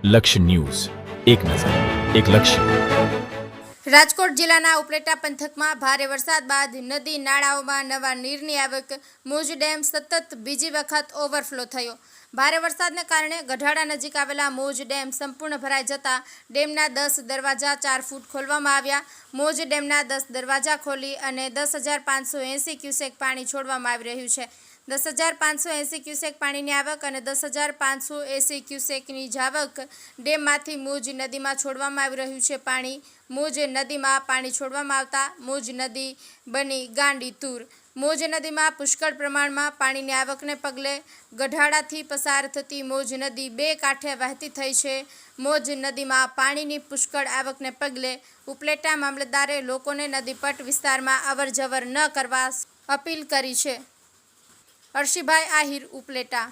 લક્ષ્ય ન્યૂઝ, એક નજર, એક લક્ષ્ય. રાજકોટ જિલ્લાના ઉપલેટા પંથકમાં ભારે વરસાદ બાદ નદી નાળાઓમાં નવા નીરની આવક. મુજ ડેમ સતત બીજી વખત ઓવરફ્લો થયો. ભારે વરસાદને કારણે ગઢાડા નજીક આવેલા મુજ ડેમ સંપૂર્ણ ભરાઈ જતા ડેમના 10 દરવાજા 4 ફૂટ ખોલવામાં આવ્યા. મુજ ડેમના 10 દરવાજા ખોલી અને 10,580 ક્યુસેક પાણી છોડવામાં આવી રહ્યું છે. 10,580 ક્યુસેક પાણીની આવક અને 10,580 ક્યુસેકની જાવક ડેમમાંથી મુજ નદીમાં છોડવામાં આવી રહ્યું છે. મુજ નદીમાં પાણી છોડવામાં આવતા મુજ નદી બની ગાંડી તૂર. મુજ નદીમાં પુષ્કળ પ્રમાણમાં પાણીની આવકને પગલે ગઢાડાથી પસાર થતી મુજ નદી બે કાંઠે વહેતી થઈ છે. મુજ નદીમાં પાણીની પુષ્કળ આવકને પગલે ઉપલેટા મામલતદારે લોકોને નદીપટ વિસ્તારમાં અવરજવર ન કરવા અપીલ કરી છે. અર્શીભાઈ આહિર, ઉપલેટા.